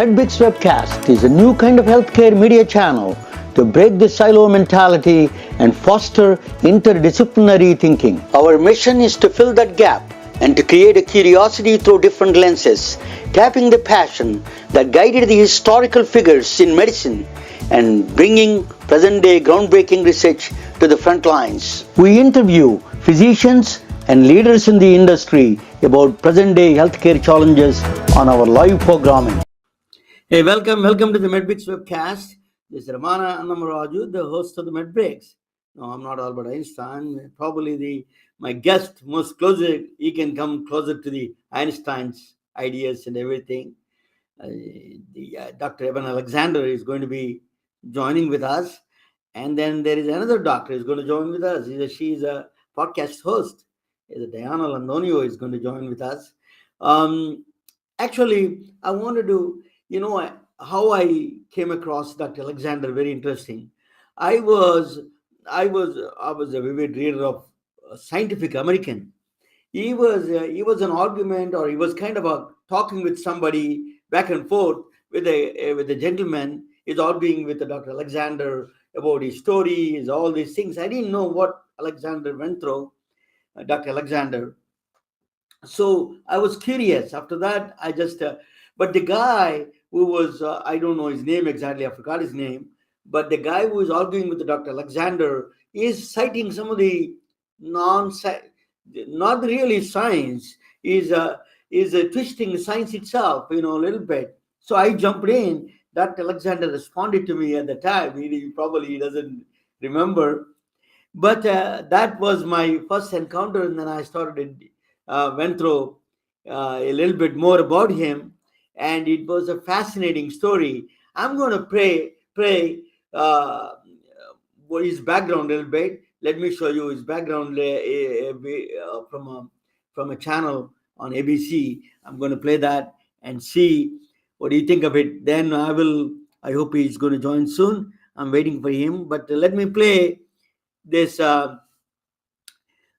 MedBix webcast is a new kind of healthcare media channel to break the silo mentality and foster interdisciplinary thinking. Our mission is to fill that gap and to create a curiosity through different lenses, tapping the passion that guided the historical figures in medicine and bringing present-day groundbreaking research to the front lines. We interview physicians and leaders in the industry about present-day healthcare challenges on our live programming. Hey, welcome to the MedBix webcast. This is Ramana Annamaraju, the host of the MedBreaks. No, I'm not Albert Einstein. Probably my guest most closer. He can come closer to the Einstein's ideas and everything. Dr. Eben Alexander is going to be joining with us, and then there is another doctor who is going to join with us. She's a podcast host. Diana Landonio is going to join with us. Actually, I wanted to, how I came across Dr. Alexander, very interesting. I was a vivid reader of Scientific American. He was an argument, or he was kind of talking with somebody back and forth with a gentleman. He's arguing with Dr. Alexander about his stories, all these things. I didn't know what Alexander went through, Dr. Alexander. So I was curious. After that, but the guy who was, I don't know his name exactly, I forgot his name, but the guy who is arguing with Dr. Alexander is citing some of the not really science, is twisting science itself, a little bit. So I jumped in. Dr. Alexander responded to me at the time. He probably doesn't remember. But that was my first encounter, and then I went through a little bit more about him, and it was a fascinating story. I'm going to play his background a little bit. Let me show you his background from a channel on ABC. I'm going to play that and see what do you think of it. Then I hope he's going to join soon. I'm waiting for him. But let me play this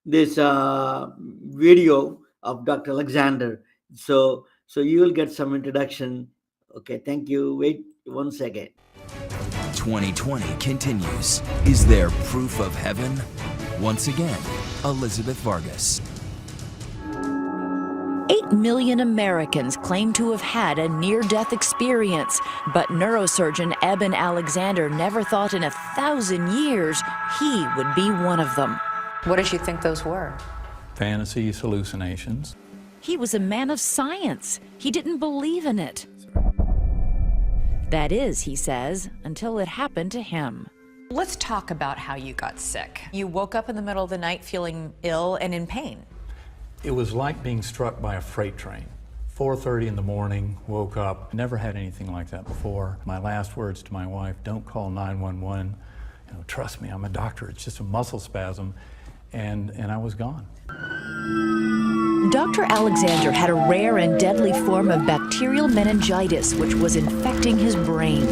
video of Dr. Alexander. So you will get some introduction. Okay, thank you. Wait 1 second. 2020 continues. Is there proof of heaven? Once again, Elizabeth Vargas. 8 million Americans claim to have had a near-death experience, but neurosurgeon Eben Alexander never thought in 1,000 years he would be one of them. What did you think those were? Fantasies, hallucinations. He was a man of science. He didn't believe in it. That is, he says, until it happened to him. Let's talk about how you got sick. You woke up in the middle of the night feeling ill and in pain. It was like being struck by a freight train. 4:30 in the morning, woke up, never had anything like that before. My last words to my wife, don't call 911. Trust me, I'm a doctor, it's just a muscle spasm. And I was gone. Dr. Alexander had a rare and deadly form of bacterial meningitis which was infecting his brain.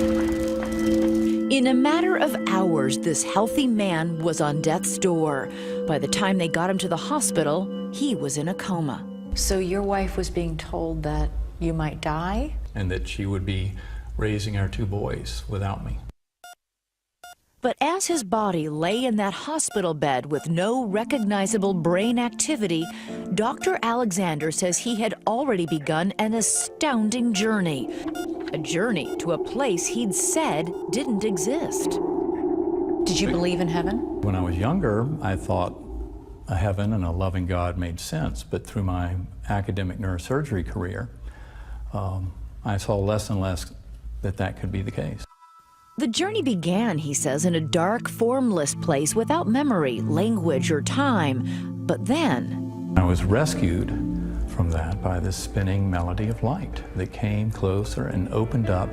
In a matter of hours, this healthy man was on death's door. By the time they got him to the hospital, he was in a coma. So your wife was being told that you might die? And that she would be raising our 2 boys without me. But as his body lay in that hospital bed with no recognizable brain activity, Dr. Alexander says he had already begun an astounding journey. A journey to a place he'd said didn't exist. Did you believe in heaven? When I was younger, I thought a heaven and a loving God made sense, but through my academic neurosurgery career, I saw less and less that could be the case. The journey began, he says, in a dark, formless place without memory, language, or time. But then I was rescued from that by this spinning melody of light that came closer and opened up,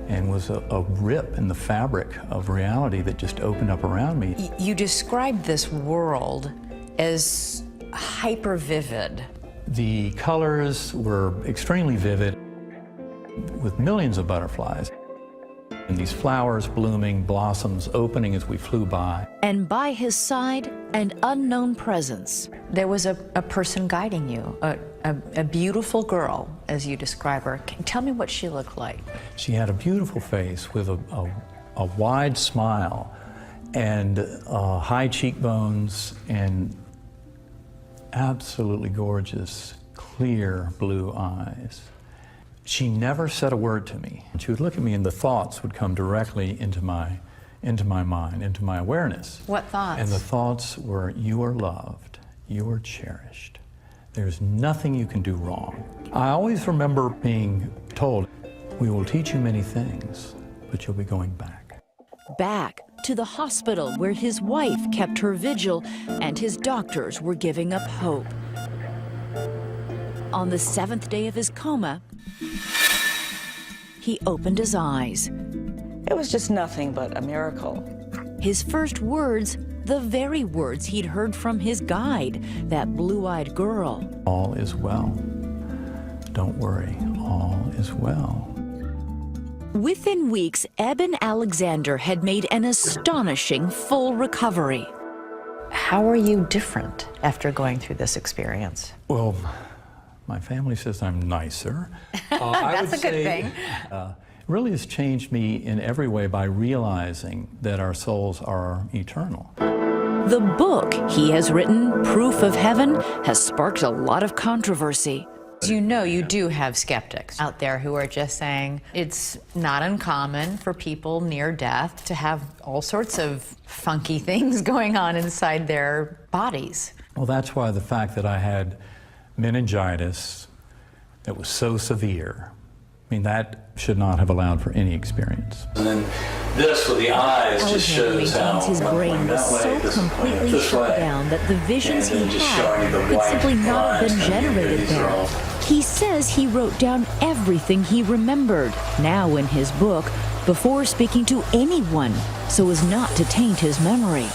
and was a rip in the fabric of reality that just opened up around me. You described this world as hyper vivid. The colors were extremely vivid, with millions of butterflies. And these flowers blooming, blossoms opening as we flew by. And by his side, An unknown presence. There was a person guiding you, a beautiful girl, as you describe her. Tell me what she looked like. She had a beautiful face with a wide smile and high cheekbones and absolutely gorgeous, clear blue eyes. She never said a word to me. She would look at me and the thoughts would come directly into my mind, into my awareness. What thoughts? And the thoughts were, you are loved, you are cherished. There's nothing you can do wrong. I always remember being told, we will teach you many things, but you'll be going back. Back to the hospital where his wife kept her vigil and his doctors were giving up hope. On the 7th day of his coma, he opened his eyes. It was just nothing but a miracle. His first words, the very words he'd heard from his guide, that blue-eyed girl. All is well. Don't worry, all is well. Within weeks, Eben Alexander had made an astonishing full recovery. How are you different after going through this experience? Well, my family says I'm nicer. That's a good thing. Really has changed me in every way by realizing that our souls are eternal. The book he has written, Proof of Heaven, has sparked a lot of controversy. You know, you do have skeptics out there who are just saying it's not uncommon for people near death to have all sorts of funky things going on inside their bodies. Well, that's why the fact that I had meningitis that was so severe, I mean, that should not have allowed for any experience. And then this with the eyes just Alexander shows how maintains his brain was so completely shut down that the visions he had could simply not have been generated there. He says he wrote down everything he remembered, now in his book, before speaking to anyone, so as not to taint his memory.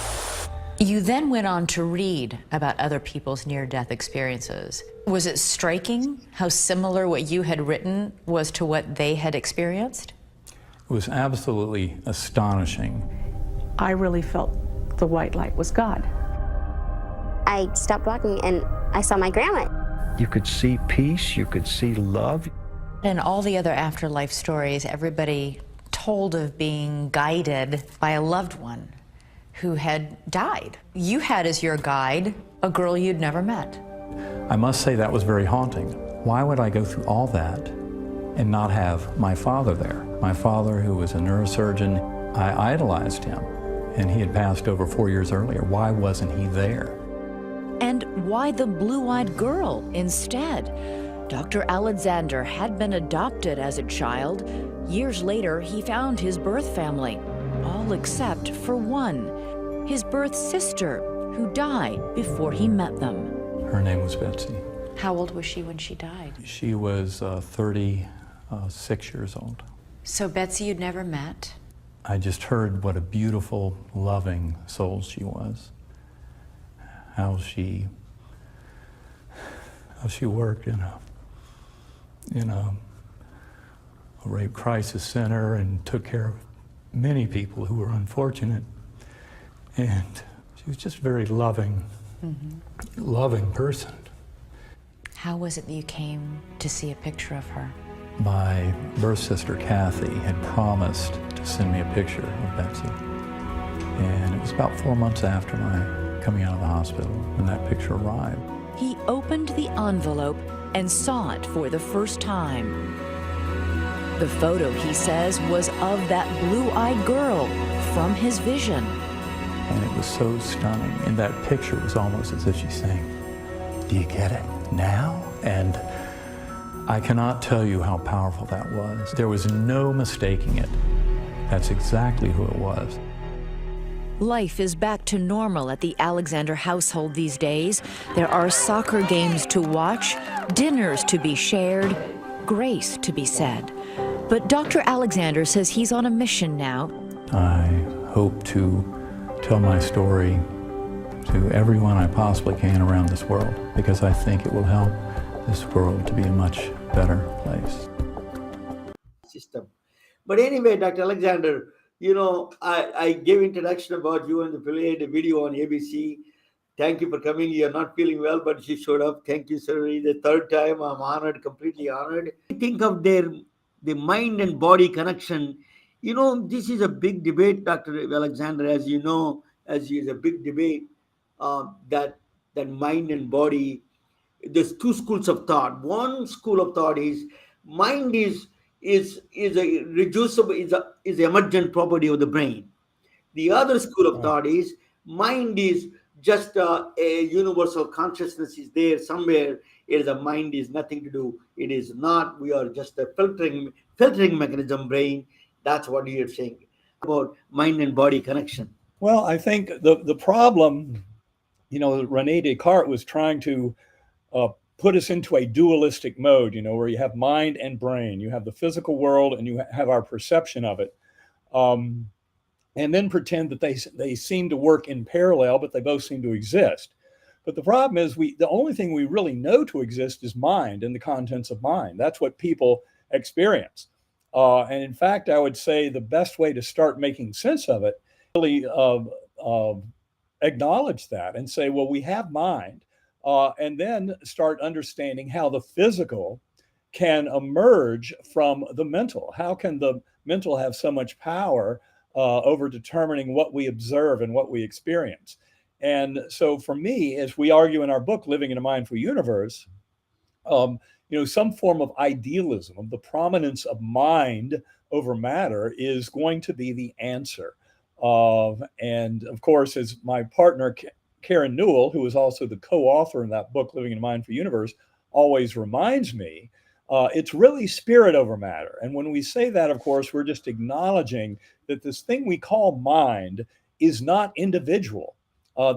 You then went on to read about other people's near-death experiences. Was it striking how similar what you had written was to what they had experienced? It was absolutely astonishing. I really felt the white light was God. I stopped walking and I saw my grandma. You could see peace, you could see love. In all the other afterlife stories, everybody told of being guided by a loved one who had died. You had as your guide a girl you'd never met. I must say that was very haunting. Why would I go through all that and not have my father there? My father, who was a neurosurgeon, I idolized him, and he had passed over 4 years earlier. Why wasn't he there? And why the blue-eyed girl instead? Dr. Alexander had been adopted as a child. Years later, he found his birth family, all except for one, his birth sister, who died before he met them. Her name was Betsy. How old was she when she died? She was 36 years old. So Betsy you'd never met? I just heard what a beautiful, loving soul she was. How she worked in a rape crisis center and took care of many people who were unfortunate. And she was just a very loving, loving person. How was it that you came to see a picture of her? My birth sister, Kathy, had promised to send me a picture of Betsy. And it was about 4 months after my coming out of the hospital when that picture arrived. He opened the envelope and saw it for the first time. The photo, he says, was of that blue-eyed girl from his vision. And it was so stunning. And that picture was almost as if she's saying, "Do you get it now?" And I cannot tell you how powerful that was. There was no mistaking it. That's exactly who it was. Life is back to normal at the Alexander household these days. There are soccer games to watch, dinners to be shared, grace to be said. But Dr. Alexander says he's on a mission now. I hope to tell my story to everyone I possibly can around this world, because I think it will help this world to be a much better place. System. But anyway, Dr. Alexander, I gave introduction about you and played a video on ABC. Thank you for coming. You're not feeling well, but you showed up. Thank you, sir. The third time, I'm honored, completely honored. Think of the mind and body connection. This is a big debate, Dr. Alexander, as you know, as is a big debate that mind and body. There's two schools of thought. One school of thought is mind is a reducible is emergent property of the brain. The other school of Right. thought is mind is just a universal consciousness is there somewhere. It is a mind is nothing to do. It is not. We are just a filtering mechanism brain. That's what you're saying about mind and body connection. Well, I think the problem, Rene Descartes was trying to put us into a dualistic mode, where you have mind and brain, you have the physical world, and you have our perception of it, and then pretend that they seem to work in parallel, but they both seem to exist. But the problem is, the only thing we really know to exist is mind and the contents of mind. That's what people experience. And in fact, I would say the best way to start making sense of it, really acknowledge that and say, well, we have mind, and then start understanding how the physical can emerge from the mental. How can the mental have so much power over determining what we observe and what we experience? And so for me, as we argue in our book, Living in a Mindful Universe, some form of idealism, of the prominence of mind over matter, is going to be the answer. And of course, as my partner, Karen Newell, who is also the co-author in that book, Living in a Mindful Universe, always reminds me, it's really spirit over matter. And when we say that, of course, we're just acknowledging that this thing we call mind is not individual.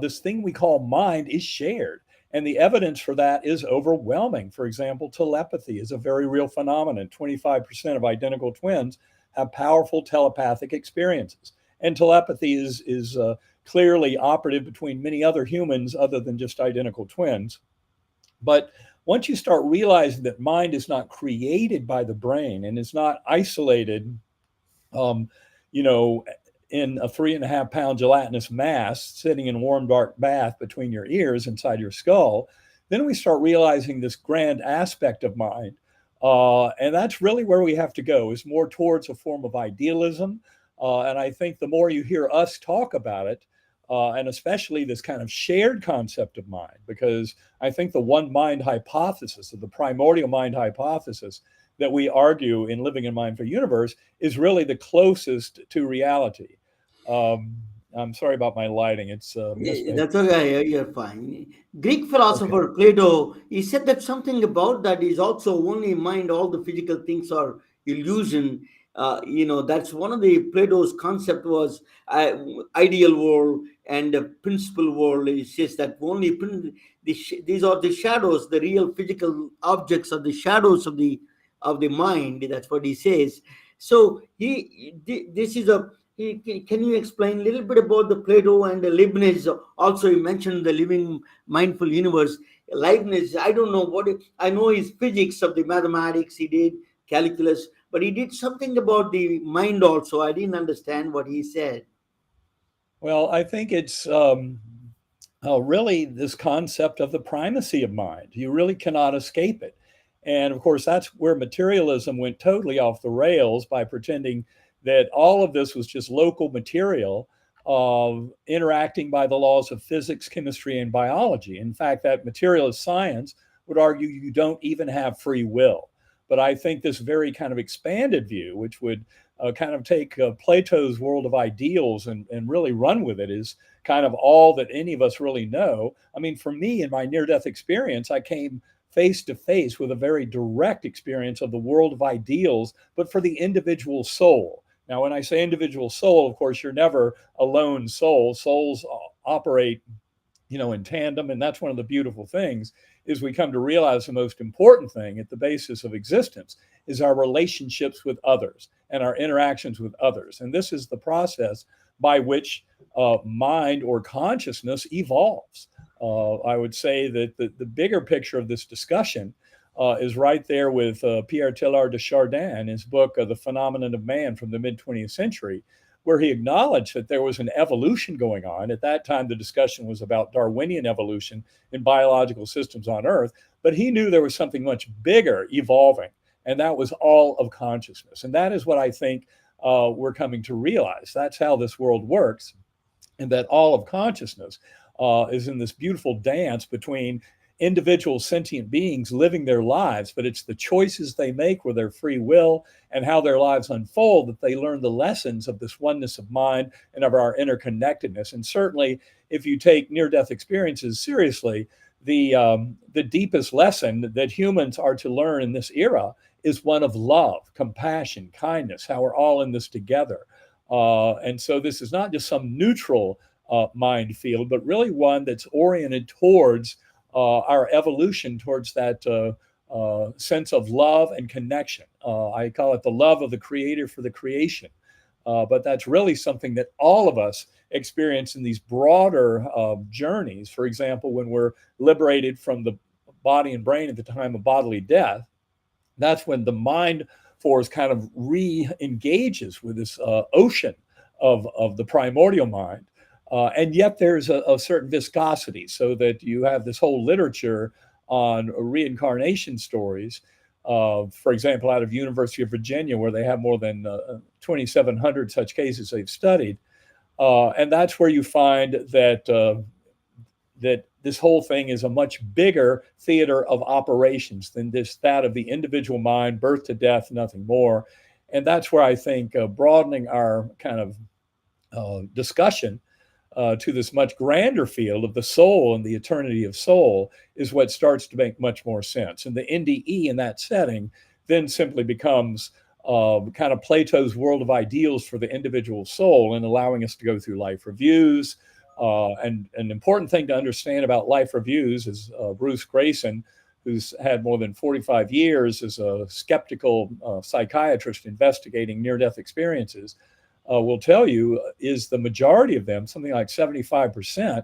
This thing we call mind is shared. And the evidence for that is overwhelming. For example, telepathy is a very real phenomenon. 25% of identical twins have powerful telepathic experiences. And telepathy is clearly operative between many other humans other than just identical twins. But once you start realizing that mind is not created by the brain and is not isolated, in a 3.5-pound gelatinous mass sitting in a warm, dark bath between your ears inside your skull, then we start realizing this grand aspect of mind. And that's really where we have to go, is more towards a form of idealism. And I think the more you hear us talk about it, and especially this kind of shared concept of mind, because I think the one mind hypothesis, or the primordial mind hypothesis that we argue in Living in a Mindful Universe, is really the closest to reality. I'm sorry about my lighting. It's That's okay. You're fine. Greek okay. philosopher Plato, he said that something about that is also only mind. All the physical things are illusion. That's one of the Plato's concept was ideal world and the principal world. He says that only these are the shadows. The real physical objects are the shadows of the mind. That's what he says. So this is a. Can you explain a little bit about the Plato and the Leibniz? Also, you mentioned the living mindful universe. Leibniz, I don't know I know his physics of the mathematics. He did calculus, but he did something about the mind also. I didn't understand what he said. Well, I think it's really this concept of the primacy of mind. You really cannot escape it. And of course, that's where materialism went totally off the rails, by pretending that all of this was just local material interacting by the laws of physics, chemistry, and biology. In fact, that materialist science would argue you don't even have free will. But I think this very kind of expanded view, which would kind of take Plato's world of ideals and really run with it, is kind of all that any of us really know. I mean, for me, in my near-death experience, I came face to face with a very direct experience of the world of ideals, but for the individual soul. Now, when I say individual soul, of course, you're never a lone soul. Souls operate, in tandem, and that's one of the beautiful things, is we come to realize the most important thing at the basis of existence is our relationships with others and our interactions with others. And this is the process by which mind or consciousness evolves. I would say that the bigger picture of this discussion is right there with Pierre Teilhard de Chardin in his book, The Phenomenon of Man, from the mid-20th century, where he acknowledged that there was an evolution going on. At that time, the discussion was about Darwinian evolution in biological systems on Earth, but he knew there was something much bigger evolving, and that was all of consciousness. And that is what I think we're coming to realize. That's how this world works, and that all of consciousness is in this beautiful dance between individual sentient beings living their lives, but it's the choices they make with their free will and how their lives unfold that they learn the lessons of this oneness of mind and of our interconnectedness. And certainly, if you take near-death experiences seriously, the deepest lesson that humans are to learn in this era is one of love, compassion, kindness, how we're all in this together. And so this is not just some neutral mind field, but really one that's oriented towards our evolution towards that sense of love and connection. I call it the love of the creator for the creation. But that's really something that all of us experience in these broader journeys. For example, when we're liberated from the body and brain at the time of bodily death, that's when the mind force kind of re-engages with this ocean of the primordial mind. And yet there's a certain viscosity, so that you have this whole literature on reincarnation stories, for example, out of University of Virginia, where they have more than 2,700 such cases they've studied. And that's where you find that that this whole thing is a much bigger theater of operations than that of the individual mind, birth to death, nothing more. And that's where I think broadening our kind of discussion to this much grander field of the soul and the eternity of soul is what starts to make much more sense. And the NDE in that setting then simply becomes kind of Plato's world of ideals for the individual soul, and allowing us to go through life reviews. And an important thing to understand about life reviews is Bruce Grayson, who's had more than 45 years as a skeptical psychiatrist investigating near-death experiences, will tell you is the majority of them, something like 75%,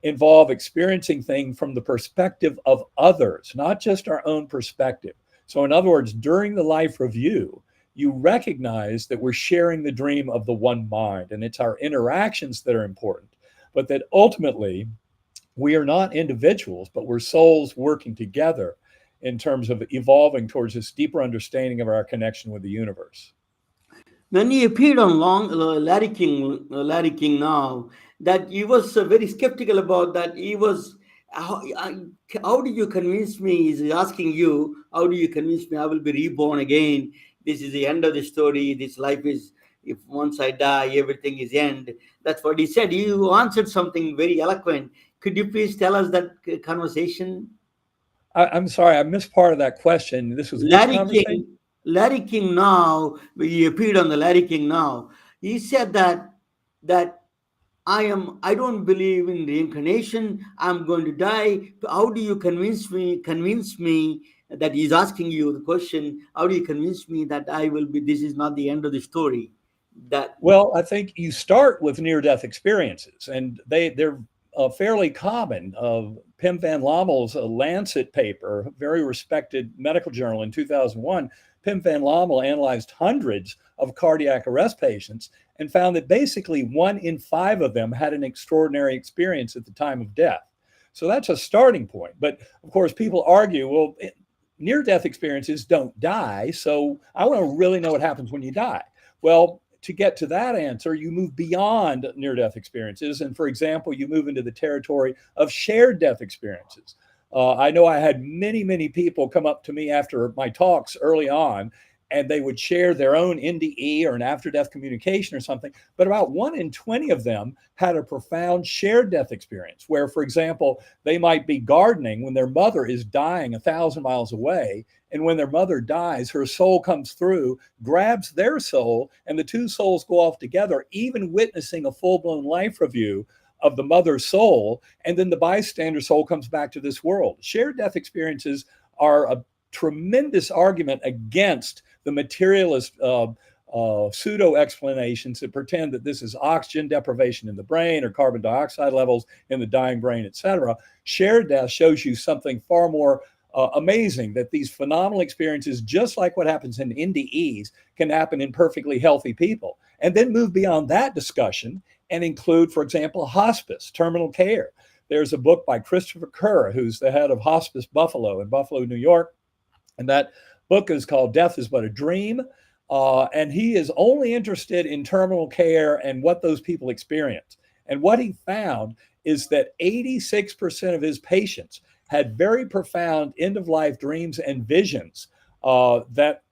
involve experiencing things from the perspective of others, not just our own perspective. So in other words, during the life review, you recognize that we're sharing the dream of the one mind, and it's our interactions that are important, but that ultimately we are not individuals, but we're souls working together in terms of evolving towards this deeper understanding of our connection with the universe. When he appeared on Larry King now, that he was very skeptical about that. He was, how do you convince me? He's asking you, how do you convince me I will be reborn again? This is the end of the story. This life is, if once I die, everything is end. That's what he said. You answered something very eloquent. Could you please tell us that conversation? I'm sorry, I missed part of that question. This was which conversation? Larry King now, he appeared on the Larry King now. He said that I don't believe in reincarnation. I'm going to die. How do you convince me that he's asking you the question? How do you convince me that this is not the end of the story? Well, I think you start with near-death experiences, and they're fairly common. Pim van Lommel's Lancet paper, a very respected medical journal in 2001, Pim van Lommel analyzed hundreds of cardiac arrest patients and found that basically 1 in 5 of them had an extraordinary experience at the time of death. So that's a starting point. But of course, people argue, well, near-death experiences don't die, so I want to really know what happens when you die. Well, to get to that answer, you move beyond near-death experiences. And for example, you move into the territory of shared death experiences. I know I had many people come up to me after my talks early on, and they would share their own NDE or an after-death communication or something. But about 1 in 20 of them had a profound shared death experience where, for example, they might be gardening when their mother is dying 1,000 miles away. And when their mother dies, her soul comes through, grabs their soul, and the two souls go off together, even witnessing a full-blown life review of the mother's soul. And then the bystander soul comes back to this world. Shared death experiences are a tremendous argument against the materialist pseudo explanations that pretend that this is oxygen deprivation in the brain or carbon dioxide levels in the dying brain, etc. Shared death shows you something far more amazing that these phenomenal experiences, just like what happens in NDEs, can happen in perfectly healthy people. And then move beyond that discussion and include, for example, hospice, terminal care. There's a book by Christopher Kerr, who's the head of Hospice Buffalo in Buffalo, New York. And that book is called Death is But a Dream. And he is only interested in terminal care and what those people experience. And what he found is that 86% of his patients had very profound end-of-life dreams and visions that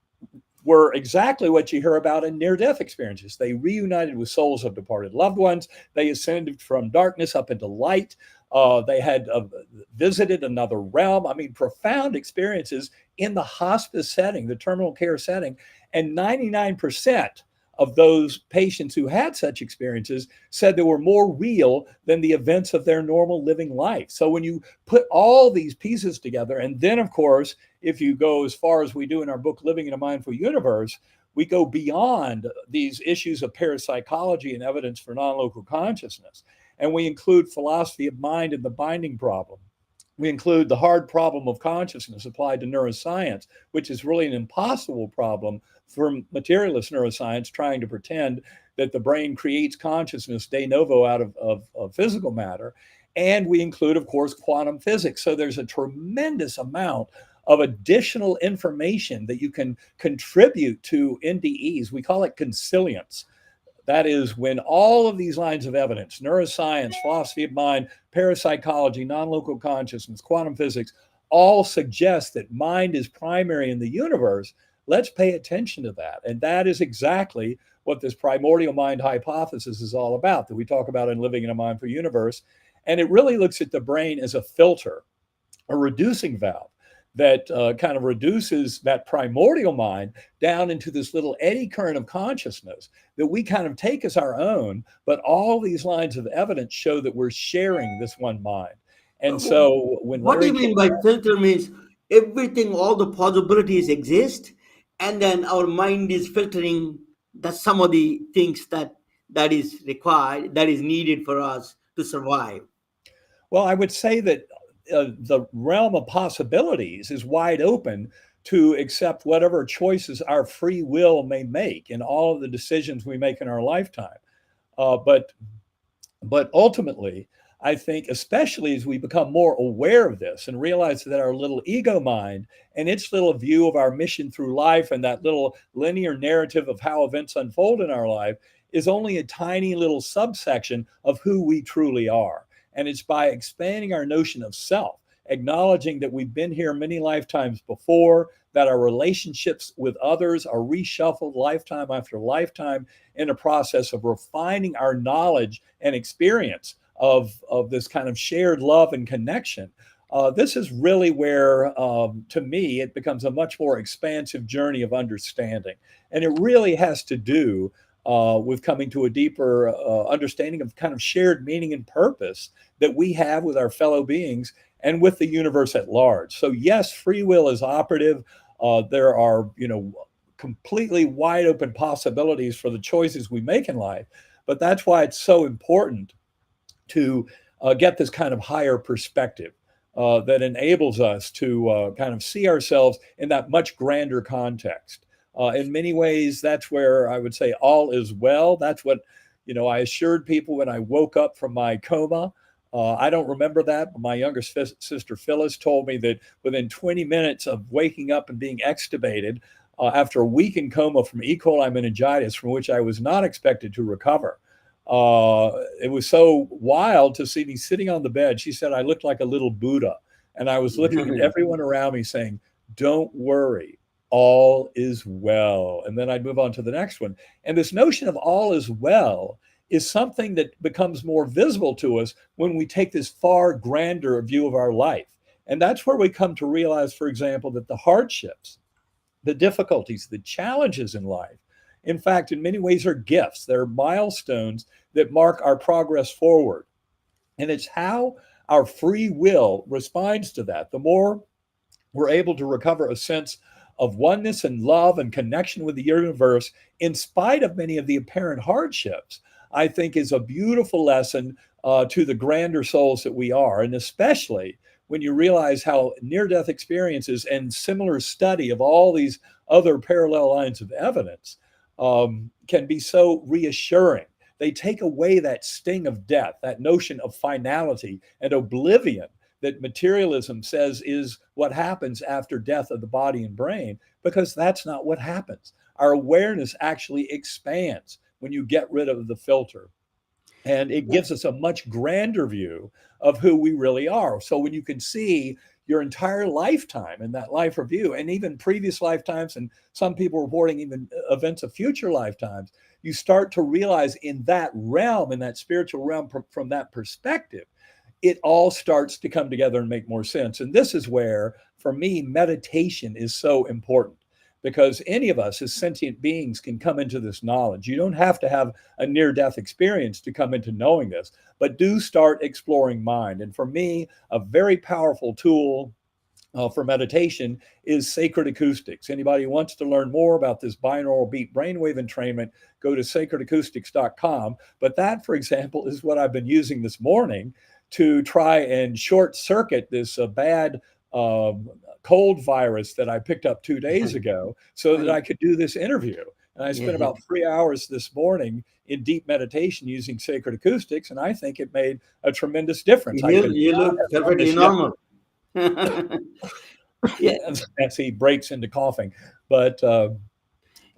were exactly what you hear about in near-death experiences. They reunited with souls of departed loved ones. They ascended from darkness up into light. They had visited another realm. I mean, profound experiences in the hospice setting, the terminal care setting. And 99% of those patients who had such experiences said they were more real than the events of their normal living life. So when you put all these pieces together, and then, of course, if you go as far as we do in our book, Living in a Mindful Universe, we go beyond these issues of parapsychology and evidence for non-local consciousness. And we include philosophy of mind and the binding problem. We include the hard problem of consciousness applied to neuroscience, which is really an impossible problem for materialist neuroscience trying to pretend that the brain creates consciousness de novo out of physical matter. And we include, of course, quantum physics. So there's a tremendous amount of additional information that you can contribute to NDEs. We call it consilience. That is when all of these lines of evidence, neuroscience, philosophy of mind, parapsychology, non-local consciousness, quantum physics, all suggest that mind is primary in the universe. Let's pay attention to that. And that is exactly what this primordial mind hypothesis is all about, that we talk about in Living in a Mindful Universe. And it really looks at the brain as a filter, a reducing valve that kind of reduces that primordial mind down into this little eddy current of consciousness that we kind of take as our own, but all these lines of evidence show that we're sharing this one mind. And so when What do Larry you mean by filter means everything, all the possibilities exist, and then our mind is filtering that some of the things that is required, that is needed for us to survive. Well, I would say that the realm of possibilities is wide open to accept whatever choices our free will may make in all of the decisions we make in our lifetime. But ultimately, I think, especially as we become more aware of this and realize that our little ego mind and its little view of our mission through life and that little linear narrative of how events unfold in our life is only a tiny little subsection of who we truly are. And it's by expanding our notion of self, acknowledging that we've been here many lifetimes before, that our relationships with others are reshuffled lifetime after lifetime in a process of refining our knowledge and experience of this kind of shared love and connection. This is really where, to me, it becomes a much more expansive journey of understanding. And it really has to do with coming to a deeper understanding of kind of shared meaning and purpose that we have with our fellow beings and with the universe at large. So yes, free will is operative. There are, completely wide open possibilities for the choices we make in life. But that's why it's so important to get this kind of higher perspective that enables us to kind of see ourselves in that much grander context. In many ways, that's where I would say all is well. That's what, I assured people when I woke up from my coma. I don't remember that, but my younger sister Phyllis told me that within 20 minutes of waking up and being extubated after a week in coma from E. coli meningitis, from which I was not expected to recover. It was so wild to see me sitting on the bed. She said I looked like a little Buddha. And I was looking at everyone around me saying, don't worry, all is well. And then I'd move on to the next one. And this notion of all is well is something that becomes more visible to us when we take this far grander view of our life. And that's where we come to realize, for example, that the hardships, the difficulties, the challenges in life, in fact, in many ways are gifts. They're milestones that mark our progress forward. And it's how our free will responds to that. The more we're able to recover a sense of oneness and love and connection with the universe, in spite of many of the apparent hardships, I think is a beautiful lesson to the grander souls that we are. And especially when you realize how near-death experiences and similar study of all these other parallel lines of evidence can be so reassuring. They take away that sting of death, that notion of finality and oblivion that materialism says is what happens after death of the body and brain, because that's not what happens. Our awareness actually expands when you get rid of the filter. And it gives us a much grander view of who we really are. So when you can see your entire lifetime in that life review, and even previous lifetimes, and some people reporting even events of future lifetimes, you start to realize in that realm, in that spiritual realm, from that perspective, it all starts to come together and make more sense. And this is where, for me, meditation is so important, because any of us as sentient beings can come into this knowledge. You don't have to have a near-death experience to come into knowing this, but do start exploring mind. And for me, a very powerful tool for meditation is sacred acoustics. Anybody who wants to learn more about this binaural beat brainwave entrainment, go to sacredacoustics.com. But that, for example, is what I've been using this morning to try and short circuit this bad cold virus that I picked up 2 days ago so that I could do this interview. And I spent about 3 hours this morning in deep meditation using sacred acoustics, and I think it made a tremendous difference. You look perfectly normal. As he breaks into coughing. But no,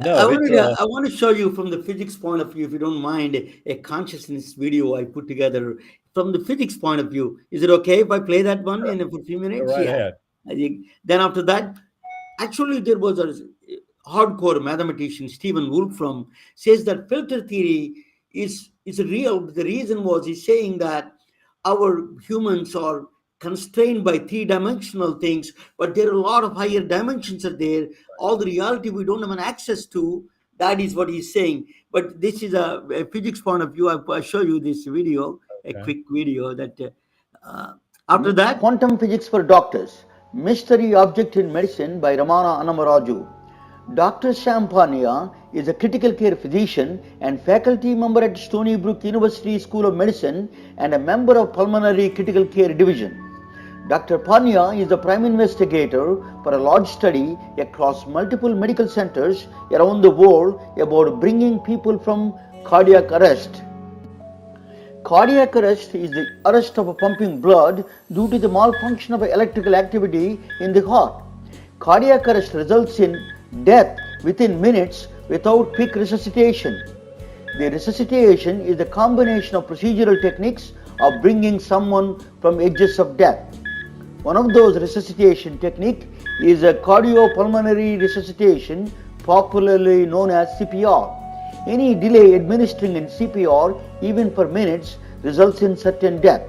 I want to show you from the physics point of view, if you don't mind, a consciousness video I put together from the physics point of view. Is it okay if I play that one in a few minutes? Go right ahead. I think then after that, actually there was a hardcore mathematician, Stephen Wolfram, says that filter theory is real. The reason was he's saying that our humans are constrained by three-dimensional things, but there are a lot of higher dimensions are there. All the reality we don't have an access to. That is what he's saying. But this is a physics point of view. I show you this video, a quick video that after that. Quantum Physics for Doctors, Mystery Object in Medicine by Ramana Annamaraju. Dr. Champagne is a critical care physician and faculty member at Stony Brook University School of Medicine and a member of Pulmonary Critical Care Division. Dr. Pania is the prime investigator for a large study across multiple medical centers around the world about bringing people from cardiac arrest. Cardiac arrest is the arrest of pumping blood due to the malfunction of electrical activity in the heart. Cardiac arrest results in death within minutes without quick resuscitation. The resuscitation is the combination of procedural techniques of bringing someone from edges of death. One of those resuscitation techniques is a cardiopulmonary resuscitation, popularly known as CPR. Any delay administering in CPR, even for minutes, results in certain death.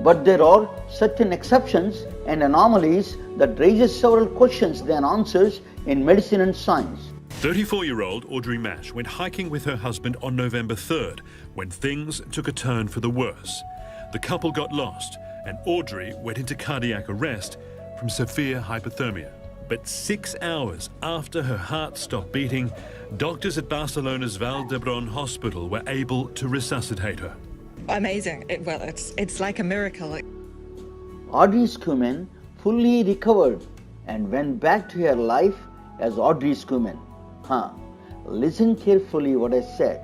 But there are certain exceptions and anomalies that raises several questions than answers in medicine and science. 34-year-old Audrey Mash went hiking with her husband on November 3rd when things took a turn for the worse. The couple got lost and Audrey went into cardiac arrest from severe hypothermia. But 6 hours after her heart stopped beating, doctors at Barcelona's Vall d'Hebron hospital were able to resuscitate her. Amazing. It's like a miracle. Audrey Schumann fully recovered and went back to her life as Audrey Schumann. Listen carefully what I said.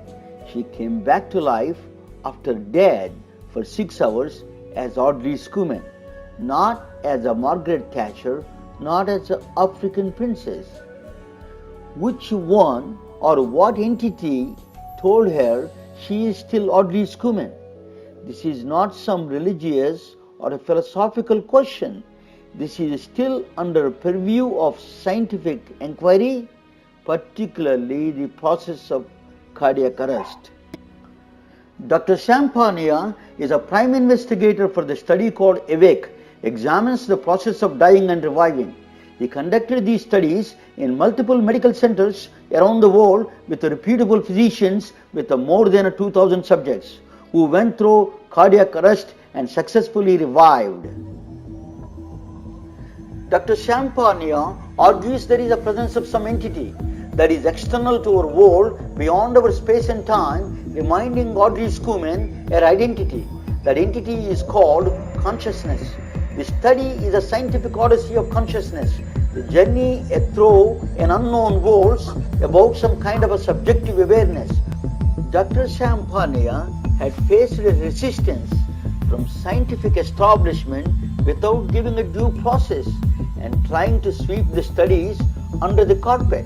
She came back to life after dead for 6 hours as Audrey Schumann, not as a Margaret Thatcher, not as an African princess. Which one or what entity told her she is still Audrey Schumann? This is not some religious or a philosophical question. This is still under purview of scientific inquiry, particularly the process of cardiac arrest. Dr. Champagne is a prime investigator for the study called AWAKE, examines the process of dying and reviving. He conducted these studies in multiple medical centers around the world with reputable physicians with more than 2,000 subjects who went through cardiac arrest and successfully revived. Dr. Champagne argues there is a presence of some entity that is external to our world, beyond our space and time, reminding Audrey Schumann her identity. That entity is called consciousness. The study is a scientific odyssey of consciousness, the journey through an unknown world about some kind of a subjective awareness. Dr. Sam Parnia had faced a resistance from scientific establishment without giving a due process and trying to sweep the studies under the carpet.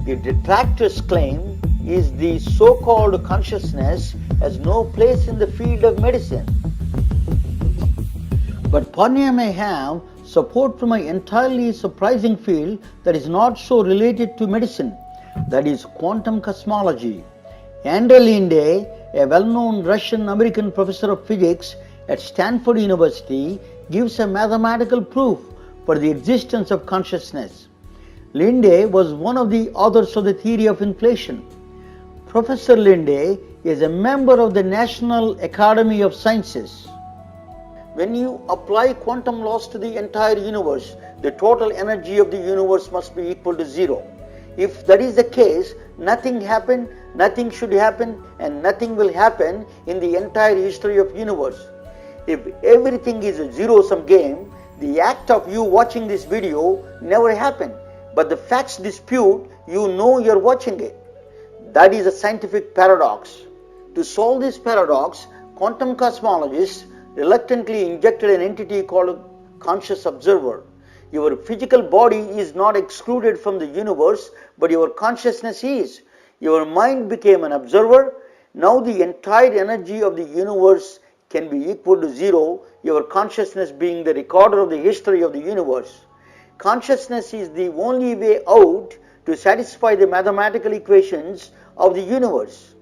The detractors' claim is the so-called consciousness has no place in the field of medicine. But Parnia may have support from an entirely surprising field that is not so related to medicine, that is quantum cosmology. Andrei Linde, a well-known Russian-American professor of physics at Stanford University, gives a mathematical proof for the existence of consciousness. Linde was one of the authors of the theory of inflation. Professor Linde is a member of the National Academy of Sciences. When you apply quantum laws to the entire universe, the total energy of the universe must be equal to zero. If that is the case, nothing happened, nothing should happen, and nothing will happen in the entire history of universe. If everything is a zero-sum game, the act of you watching this video never happened, but the facts dispute, you know you're watching it. That is a scientific paradox. To solve this paradox, quantum cosmologists reluctantly injected an entity called a conscious observer. Your physical body is not excluded from the universe, but your consciousness is. Your mind became an observer. Now the entire energy of the universe can be equal to zero, your consciousness being the recorder of the history of the universe. Consciousness is the only way out to satisfy the mathematical equations of the universe.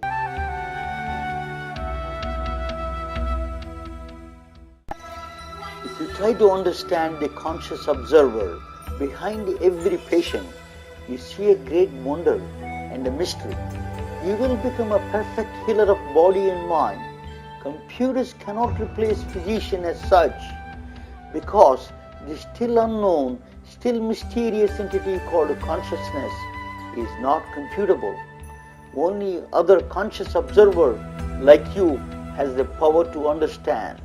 If you try to understand the conscious observer behind every patient, you see a great wonder and a mystery. You will become a perfect healer of body and mind. Computers cannot replace physician as such, because the still unknown, still mysterious entity called consciousness is not computable. Only other conscious observer like you has the power to understand.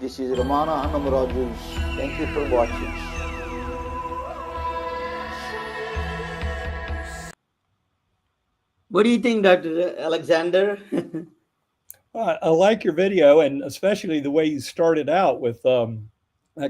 This is Ramana Hannamaraju. Thank you for watching. What do you think, Dr. Alexander? I like your video, and especially the way you started out with a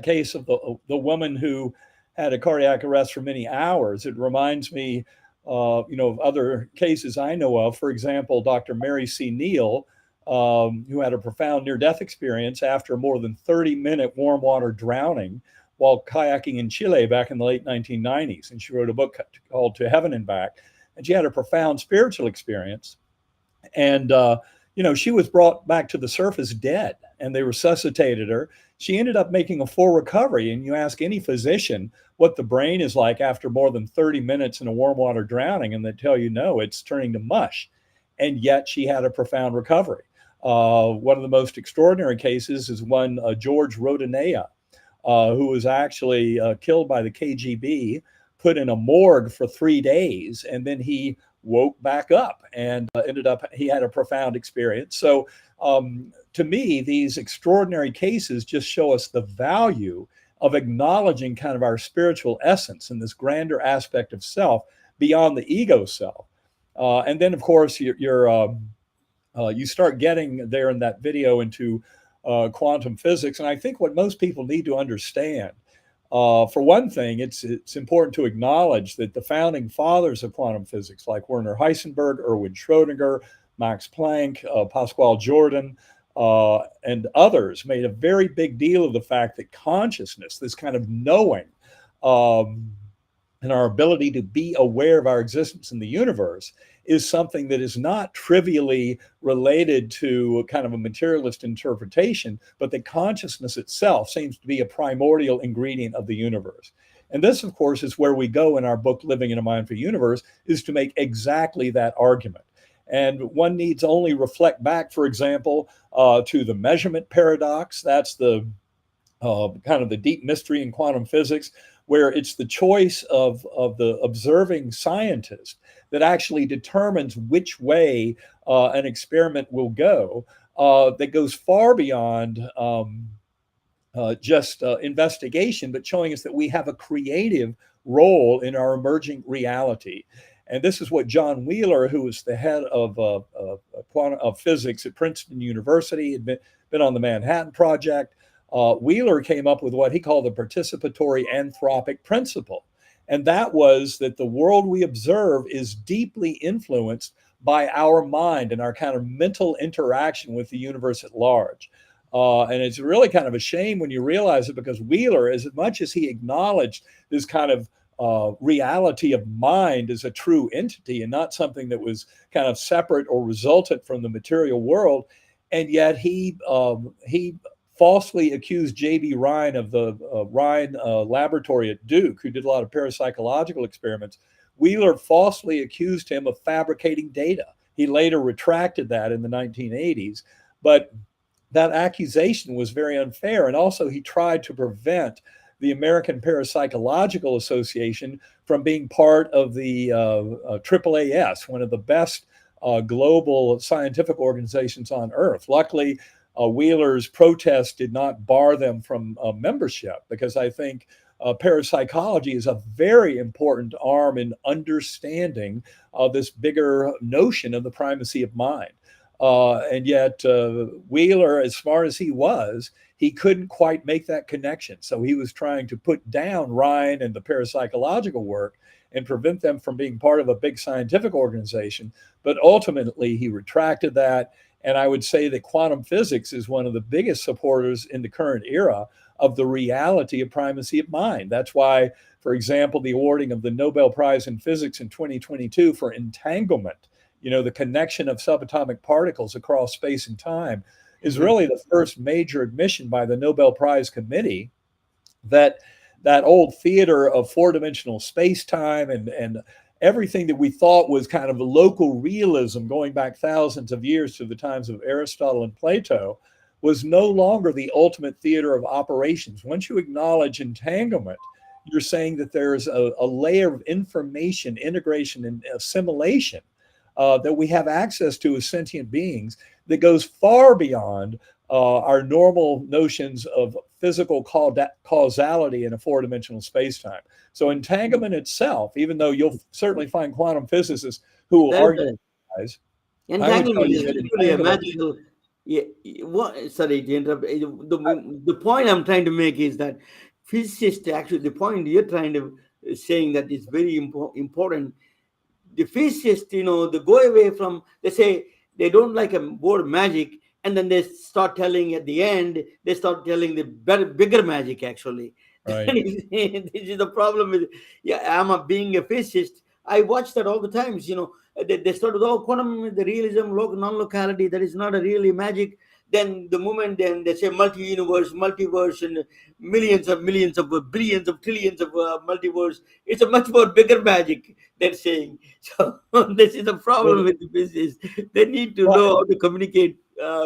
case of the woman who had a cardiac arrest for many hours. It reminds me, of other cases I know of. For example, Dr. Mary C. Neal, who had a profound near-death experience after more than 30-minute warm water drowning while kayaking in Chile back in the late 1990s. And she wrote a book called To Heaven and Back. And she had a profound spiritual experience. And she was brought back to the surface dead, and they resuscitated her. She ended up making a full recovery. And you ask any physician what the brain is like after more than 30 minutes in a warm water drowning, and they tell you, no, it's turning to mush. And yet she had a profound recovery. One of the most extraordinary cases is one George Rodinea, who was actually killed by the KGB, put in a morgue for 3 days, and then he woke back up and he had a profound experience. So to me, these extraordinary cases just show us the value of acknowledging kind of our spiritual essence and this grander aspect of self beyond the ego self. And then, of course, you start getting there in that video into quantum physics. And I think what most people need to understand, for one thing, it's important to acknowledge that the founding fathers of quantum physics, like Werner Heisenberg, Erwin Schrödinger, Max Planck, Pascual Jordan, and others, made a very big deal of the fact that consciousness, this kind of knowing, and our ability to be aware of our existence in the universe, is something that is not trivially related to kind of a materialist interpretation, but that consciousness itself seems to be a primordial ingredient of the universe. And this, of course, is where we go in our book, Living in a Mindful Universe, is to make exactly that argument. And one needs only reflect back, for example, to the measurement paradox. That's the kind of the deep mystery in quantum physics, where it's the choice of the observing scientist that actually determines which way an experiment will go, that goes far beyond just investigation, but showing us that we have a creative role in our emerging reality. And this is what John Wheeler, who was the head of physics at Princeton University, had been on the Manhattan Project. Wheeler came up with what he called the participatory anthropic principle. And that was that the world we observe is deeply influenced by our mind and our kind of mental interaction with the universe at large. And it's really kind of a shame when you realize it, because Wheeler, as much as he acknowledged this kind of reality of mind as a true entity and not something that was kind of separate or resultant from the material world, and yet he falsely accused J.B. Rhine of the Rhine laboratory at Duke, who did a lot of parapsychological experiments. Wheeler falsely accused him of fabricating data. He later retracted that in the 1980s, but that accusation was very unfair. And also, he tried to prevent the American Parapsychological Association from being part of the AAAS, one of the best global scientific organizations on earth. Luckily, Wheeler's protest did not bar them from membership, because I think parapsychology is a very important arm in understanding this bigger notion of the primacy of mind. And yet Wheeler, as smart as he was, he couldn't quite make that connection. So he was trying to put down Rhine and the parapsychological work and prevent them from being part of a big scientific organization. But ultimately, he retracted that. And I would say that quantum physics is one of the biggest supporters in the current era of the reality of primacy of mind. That's why, for example, the awarding of the Nobel Prize in Physics in 2022 for entanglement, the connection of subatomic particles across space and time, is really the first major admission by the Nobel Prize Committee that that old theater of four-dimensional space-time and everything that we thought was kind of a local realism going back thousands of years to the times of Aristotle and Plato was no longer the ultimate theater of operations. Once you acknowledge entanglement, you're saying that there's a layer of information, integration, and assimilation that we have access to as sentient beings that goes far beyond our normal notions of physical causality in a four-dimensional space-time. So entanglement itself, even though you'll certainly find quantum physicists who will argue otherwise, entanglement is literally a magical. Yeah, sorry to interrupt. The point I'm trying to make is that physicists, actually, the point you're trying to saying that is very important. The physicists, they go away from, they say they don't like a word magic, and then they start telling at the end, they start telling the bigger magic, actually. Right. This is the problem with, being a physicist. I watch that all the times, they start with, quantum, the realism, non-locality, that is not a really magic. Then the moment then they say multi-universe, multiverse, and millions of billions of trillions of multiverse, it's a much more bigger magic, they're saying. So this is the problem with the business. They need to know how to communicate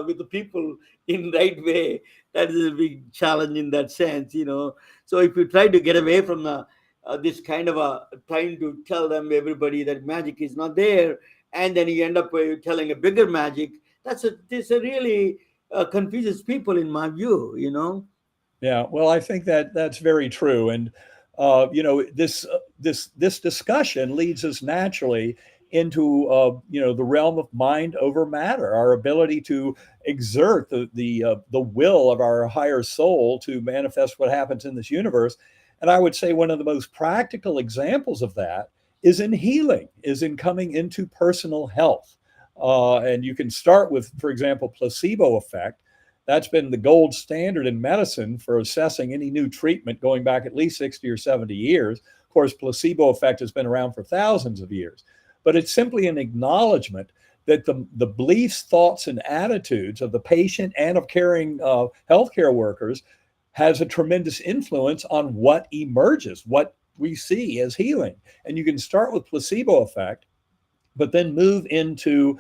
with the people in right way. That is a big challenge in that sense, So if you try to get away from this kind of trying to tell everybody that magic is not there, and then you end up telling a bigger magic, this really confuses people, in my view, Yeah, well, I think that that's very true, and this discussion leads us naturally into the realm of mind over matter, our ability to exert the will of our higher soul to manifest what happens in this universe. And I would say one of the most practical examples of that is in healing, is in coming into personal health. And you can start with, for example, placebo effect. That's been the gold standard in medicine for assessing any new treatment going back at least 60 or 70 years. Of course, placebo effect has been around for thousands of years. But it's simply an acknowledgement that the beliefs, thoughts, and attitudes of the patient and of caring healthcare workers has a tremendous influence on what emerges, what we see as healing. And you can start with placebo effect, but then move into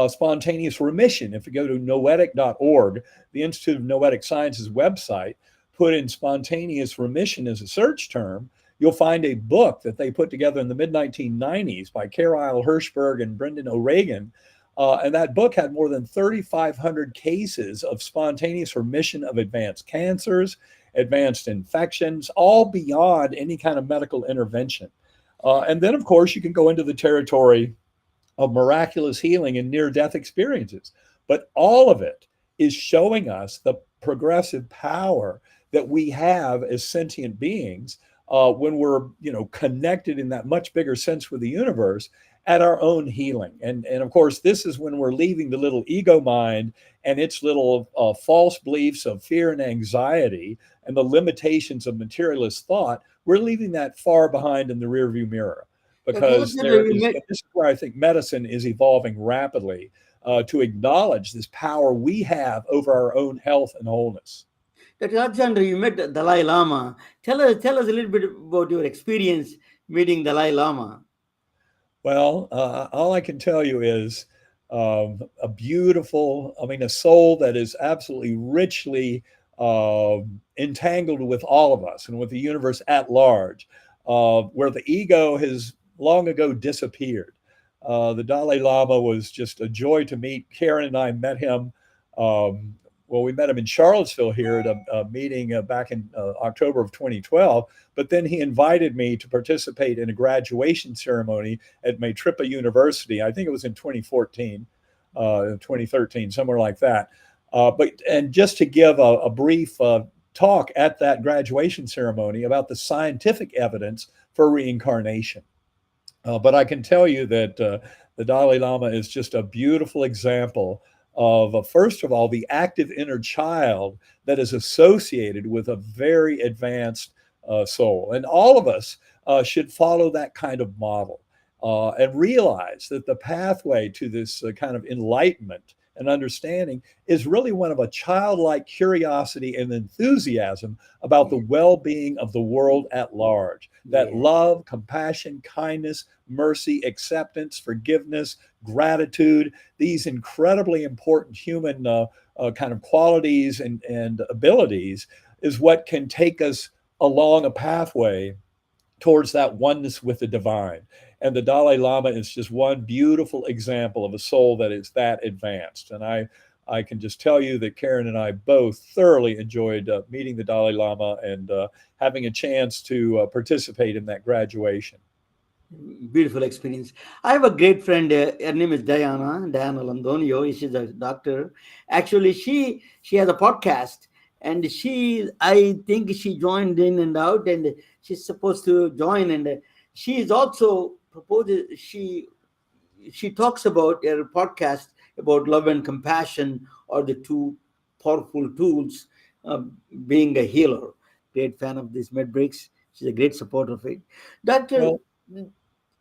spontaneous remission. If you go to noetic.org, the Institute of Noetic Sciences website, put in spontaneous remission as a search term, you'll find a book that they put together in the mid-1990s by Carlisle Hirschberg and Brendan O'Regan. And that book had more than 3,500 cases of spontaneous remission of advanced cancers. advanced infections, all beyond any kind of medical intervention. And then, of course, you can go into the territory of miraculous healing and near-death experiences. But all of it is showing us the progressive power that we have as sentient beings when we're, connected in that much bigger sense with the universe at our own healing. And of course, this is when we're leaving the little ego mind and its little false beliefs of fear and anxiety and the limitations of materialist thought. We're leaving that far behind in the rearview mirror, because this is where I think medicine is evolving rapidly to acknowledge this power we have over our own health and wholeness. Dr. Alexander, you met Dalai Lama. Tell us a little bit about your experience meeting Dalai Lama. Well, all I can tell you is a soul that is absolutely richly entangled with all of us and with the universe at large, where the ego has long ago disappeared. The Dalai Lama was just a joy to meet. Karen and I met him. We met him in Charlottesville here at a meeting back in October of 2012. But then he invited me to participate in a graduation ceremony at Maitripa University. I think it was in 2014, 2013, somewhere like that. And just to give a brief talk at that graduation ceremony about the scientific evidence for reincarnation. But I can tell you that the Dalai Lama is just a beautiful example of, first of all, the active inner child that is associated with a very advanced soul. And all of us should follow that kind of model and realize that the pathway to this kind of enlightenment and understanding is really one of a childlike curiosity and enthusiasm about the well-being of the world at large. That love, compassion, kindness, mercy, acceptance, forgiveness, gratitude, these incredibly important human kind of qualities and abilities is what can take us along a pathway towards that oneness with the divine. And the Dalai Lama is just one beautiful example of a soul that is that advanced. And I can just tell you that Karen and I both thoroughly enjoyed meeting the Dalai Lama and having a chance to participate in that graduation. Beautiful experience. I have a great friend. Her name is Diana Landonio. She's a doctor. Actually, she has a podcast, and I think she joined in and out, and she's supposed to join. And she is also proposed. She talks about her podcast about love and compassion are the two powerful tools being a healer. Great fan of this med breaks. She's a great supporter of it. Doctor,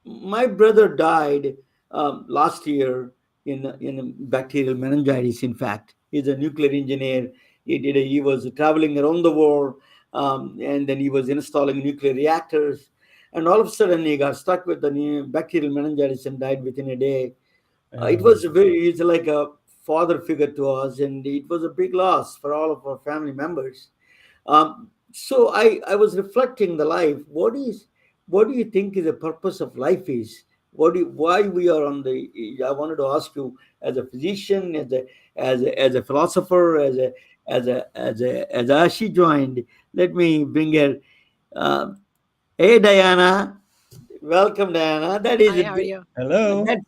my brother died last year in bacterial meningitis. In fact, he's a nuclear engineer. He was traveling around the world, and then he was installing nuclear reactors. And all of a sudden, he got stuck with the new bacterial meningitis and died within a day. He's like a father figure to us, and it was a big loss for all of our family members. So I was reflecting the life. What do you think is the purpose of life is? Why we are on the? I wanted to ask you, as a physician, as a philosopher, as she joined. Let me bring her. Hey, Diana. Welcome, Diana. Hi, how are you? Hello. That's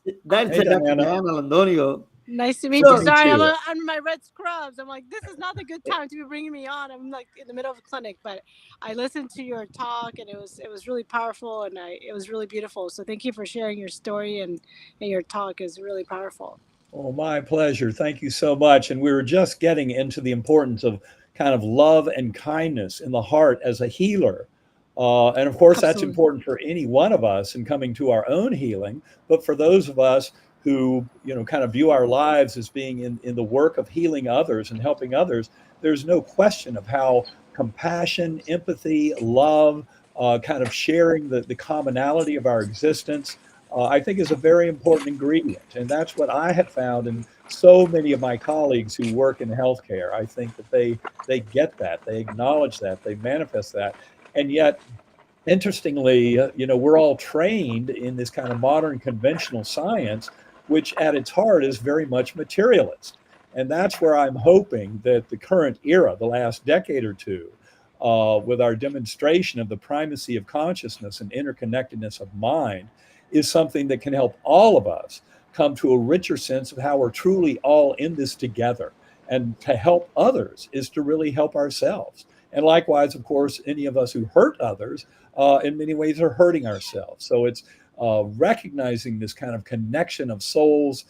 Hey, Dr. Diana. Diana Landonio. Nice to meet So- you. Sorry, Thank you. I'm in my red scrubs. I'm like, this is not a good time to be bringing me on. I'm like in the middle of a clinic, but I listened to your talk and it was really powerful and it was really beautiful. So thank you for sharing your story and your talk is really powerful. Oh, my pleasure. Thank you so much. And we were just getting into the importance of kind of love and kindness in the heart as a healer. And of course, that's Absolutely. important for any one of us in coming to our own healing. But for those of us who, kind of view our lives as being in the work of healing others and helping others, there's no question of how compassion, empathy, love, kind of sharing the commonality of our existence, I think is a very important ingredient. And that's what I have found in so many of my colleagues who work in healthcare. I think that they get that, they acknowledge that, they manifest that. And yet, interestingly, we're all trained in this kind of modern conventional science, which at its heart is very much materialist. And that's where I'm hoping that the current era, the last decade or two, with our demonstration of the primacy of consciousness and interconnectedness of mind is something that can help all of us come to a richer sense of how we're truly all in this together. And to help others is to really help ourselves. And likewise, of course, any of us who hurt others in many ways are hurting ourselves. So it's recognizing this kind of connection of souls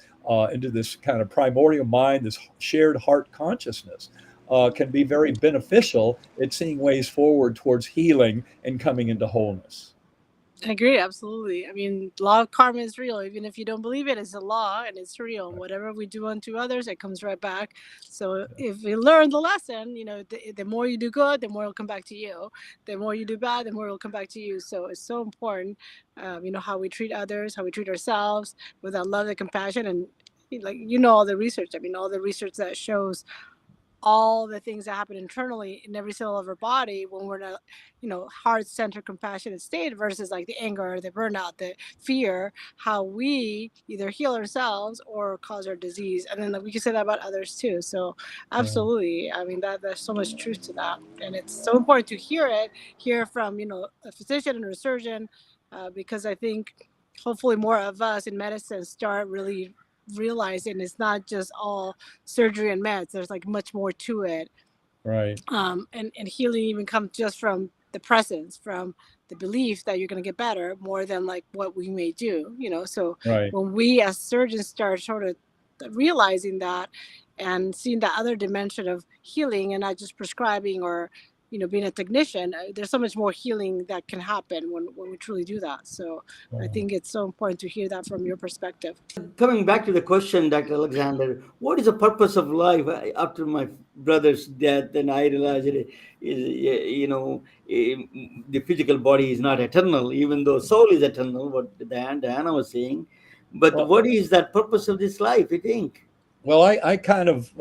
into this kind of primordial mind, this shared heart consciousness, can be very beneficial at seeing ways forward towards healing and coming into wholeness. I agree, absolutely. I mean, law of karma is real. Even if you don't believe it, it's a law and it's real. Whatever we do unto others, it comes right back. So if you learn the lesson, the more you do good, the more it'll come back to you. The more you do bad, the more it'll come back to you. So it's so important, how we treat others, how we treat ourselves with that love and compassion. And all the research. I mean, all the research that shows all the things that happen internally in every cell of our body when we're in a heart-centered compassionate state versus like the anger, the burnout, the fear, how we either heal ourselves or cause our disease. And then we can say that about others too. So absolutely. I mean, there's so much truth to that, and it's so important to hear from a physician and a surgeon, because I think hopefully more of us in medicine start really realizing it's not just all surgery and meds. There's like much more to it. Right. And healing even comes just from the presence, from the belief that you're going to get better more than like what we may do, So Right. when we as surgeons start sort of realizing that and seeing that other dimension of healing and not just prescribing or being a technician, there's so much more healing that can happen when we truly do that. So I think it's so important to hear that from your perspective. Coming back to the question, Dr. Alexander, what is the purpose of life? After my brother's death, and I realized the physical body is not eternal, even though soul is eternal, what Diana was saying. But Well, what is that purpose of this life, you think? Well, I kind of,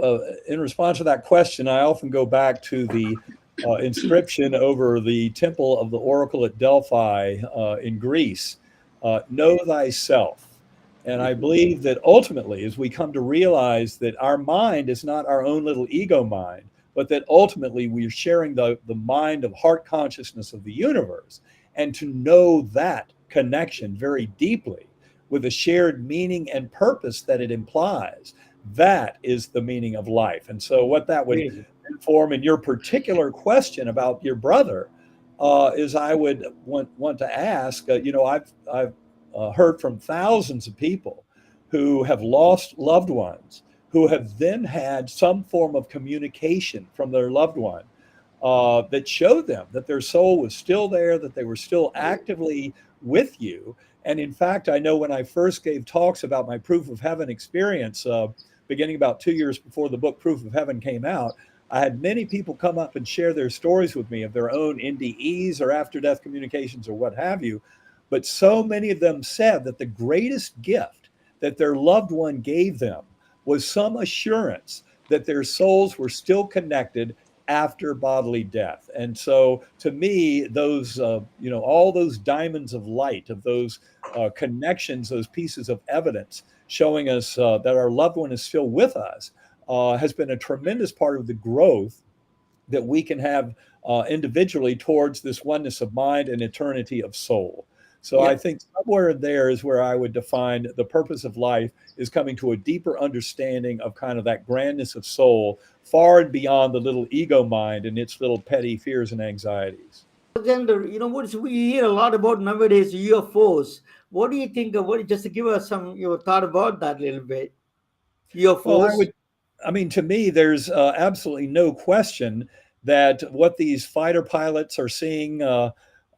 in response to that question, I often go back to the inscription over the temple of the oracle at Delphi in Greece, know thyself. And I believe that ultimately, as we come to realize that our mind is not our own little ego mind, but that ultimately we are sharing the mind of heart consciousness of the universe, and to know that connection very deeply with a shared meaning and purpose that it implies, that is the meaning of life. And so what that would inform in your particular question about your brother is I would want to ask, I've heard from thousands of people who have lost loved ones, who have then had some form of communication from their loved one that showed them that their soul was still there, that they were still actively with you. And in fact, I know when I first gave talks about my Proof of Heaven experience, beginning about 2 years before the book Proof of Heaven came out, I had many people come up and share their stories with me of their own NDEs or after-death communications or what have you. But so many of them said that the greatest gift that their loved one gave them was some assurance that their souls were still connected after bodily death. And so to me, those, all those diamonds of light, of those connections, those pieces of evidence showing us that our loved one is still with us, has been a tremendous part of the growth that we can have individually towards this oneness of mind and eternity of soul. So I think somewhere in there is where I would define the purpose of life is coming to a deeper understanding of kind of that grandness of soul, far and beyond the little ego mind and its little petty fears and anxieties. Alexander, what we hear a lot about nowadays, UFOs. What do you think of just to give us some your thought about that a little bit? UFOs. Well, to me, there's absolutely no question that what these fighter pilots are seeing,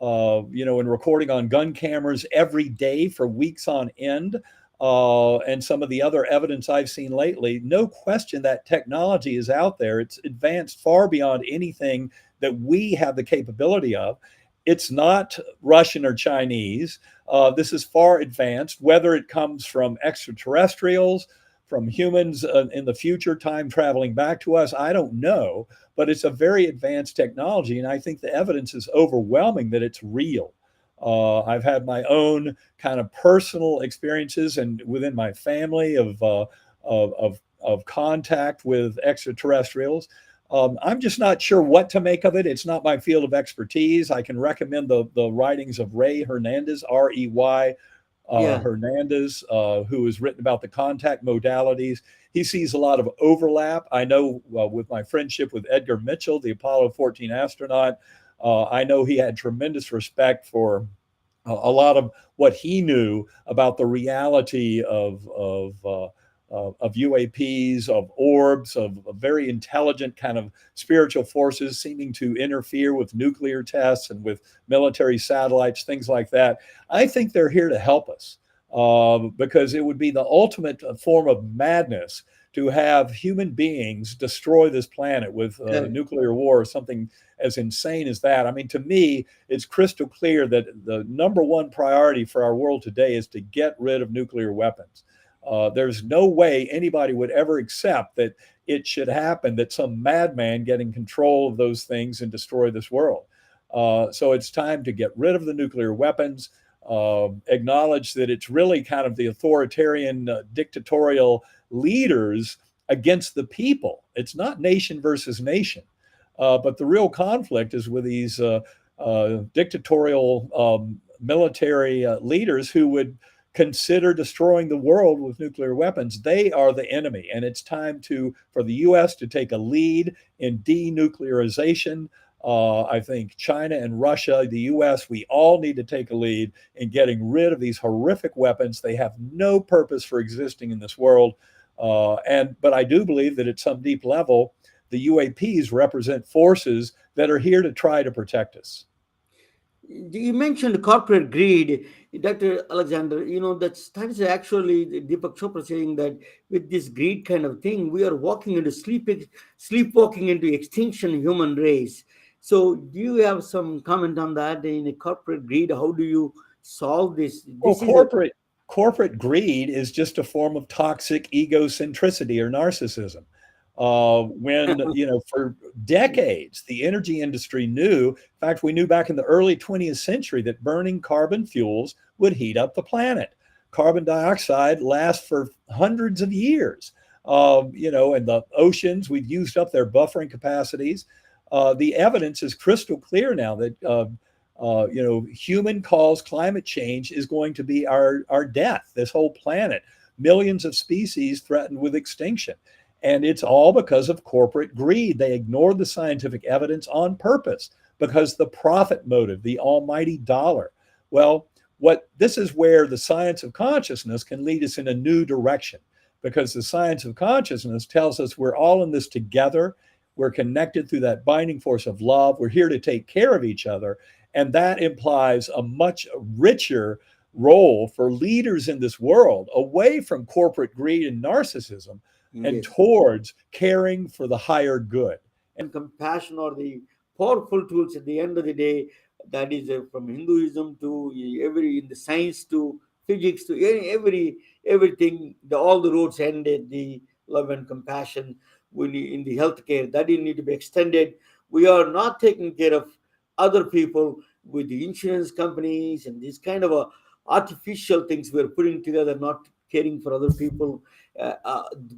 and recording on gun cameras every day for weeks on end, and some of the other evidence I've seen lately, no question that technology is out there. It's advanced far beyond anything that we have the capability of. It's not Russian or Chinese. This is far advanced, whether it comes from extraterrestrials, from humans in the future, time traveling back to us, I don't know, but it's a very advanced technology. And I think the evidence is overwhelming that it's real. I've had my own kind of personal experiences and within my family of contact with extraterrestrials. I'm just not sure what to make of it. It's not my field of expertise. I can recommend the writings of Ray Hernandez, R-E-Y Yeah. Hernandez, who has written about the contact modalities. He sees a lot of overlap. I know with my friendship with Edgar Mitchell, the Apollo 14 astronaut, I know he had tremendous respect for a lot of what he knew about the reality of UAPs, of orbs, of very intelligent kind of spiritual forces seeming to interfere with nuclear tests and with military satellites, things like that. I think they're here to help us because it would be the ultimate form of madness to have human beings destroy this planet with nuclear war or something as insane as that. I mean, to me, it's crystal clear that the number one priority for our world today is to get rid of nuclear weapons. There's no way anybody would ever accept that it should happen, that some madman get in control of those things and destroy this world. So it's time to get rid of the nuclear weapons, acknowledge that it's really kind of the authoritarian, dictatorial leaders against the people. It's not nation versus nation, but the real conflict is with these dictatorial military leaders who would consider destroying the world with nuclear weapons. They are the enemy, and it's time for the U.S. to take a lead in denuclearization. I think China and Russia, the U.S., we all need to take a lead in getting rid of these horrific weapons. They have no purpose for existing in this world. But I do believe that at some deep level, the UAPs represent forces that are here to try to protect us. You mentioned corporate greed, Dr. Alexander. That is actually Deepak Chopra saying that with this greed kind of thing, we are walking into sleepwalking into extinction human race. So, do you have some comment on that? In a corporate greed, how do you solve this? Well, corporate greed is just a form of toxic egocentricity or narcissism. For decades, the energy industry knew, in fact, we knew back in the early 20th century that burning carbon fuels would heat up the planet. Carbon dioxide lasts for hundreds of years. In the oceans, we've used up their buffering capacities. The evidence is crystal clear now that, human caused climate change is going to be our death, this whole planet. Millions of species threatened with extinction. And it's all because of corporate greed. They ignored the scientific evidence on purpose because the profit motive, the almighty dollar. Well, this is where the science of consciousness can lead us in a new direction, because the science of consciousness tells us we're all in this together. We're connected through that binding force of love. We're here to take care of each other. And that implies a much richer role for leaders in this world, away from corporate greed and narcissism, and towards caring for the higher good. And compassion are the powerful tools at the end of the day. That is from Hinduism to in the science to physics to everything. All the roads end at the love and compassion. In the healthcare, that need to be extended. We are not taking care of other people with the insurance companies and these kind of artificial things we're putting together, not caring for other people.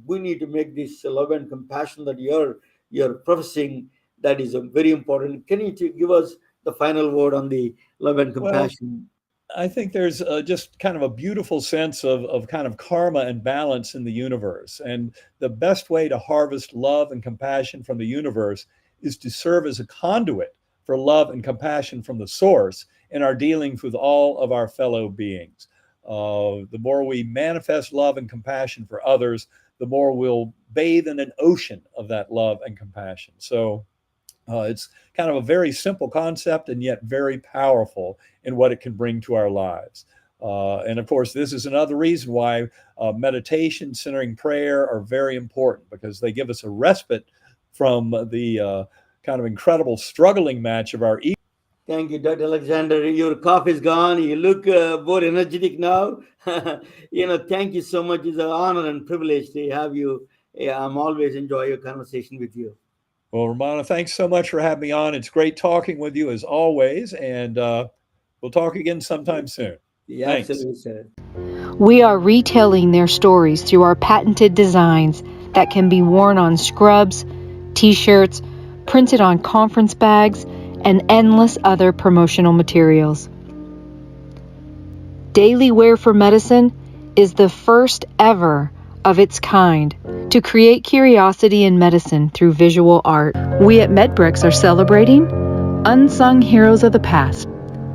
We need to make this love and compassion that you're professing. That is very important. Can you give us the final word on the love and compassion? Well, I think there's just kind of a beautiful sense of kind of karma and balance in the universe. And the best way to harvest love and compassion from the universe is to serve as a conduit for love and compassion from the source in our dealings with all of our fellow beings. The more we manifest love and compassion for others, the more we'll bathe in an ocean of that love and compassion. So it's kind of a very simple concept and yet very powerful in what it can bring to our lives. And of course, this is another reason why meditation, centering prayer are very important, because they give us a respite from the kind of incredible struggling match of our ego. Thank you, Dr. Alexander. Your cough is gone. You look more energetic now. Thank you so much. It's an honor and privilege to have you. I'm always enjoy your conversation with you. Well, Ramana, thanks so much for having me on. It's great talking with you as always. And we'll talk again sometime soon. Yeah, absolutely, sir. We are retelling their stories through our patented designs that can be worn on scrubs, t-shirts, printed on conference bags, and endless other promotional materials. Daily Wear for Medicine is the first ever of its kind to create curiosity in medicine through visual art. We at MedBricks are celebrating unsung heroes of the past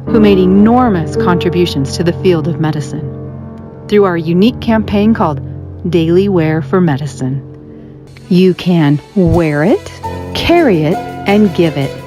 who made enormous contributions to the field of medicine through our unique campaign called Daily Wear for Medicine. You can wear it, carry it, and give it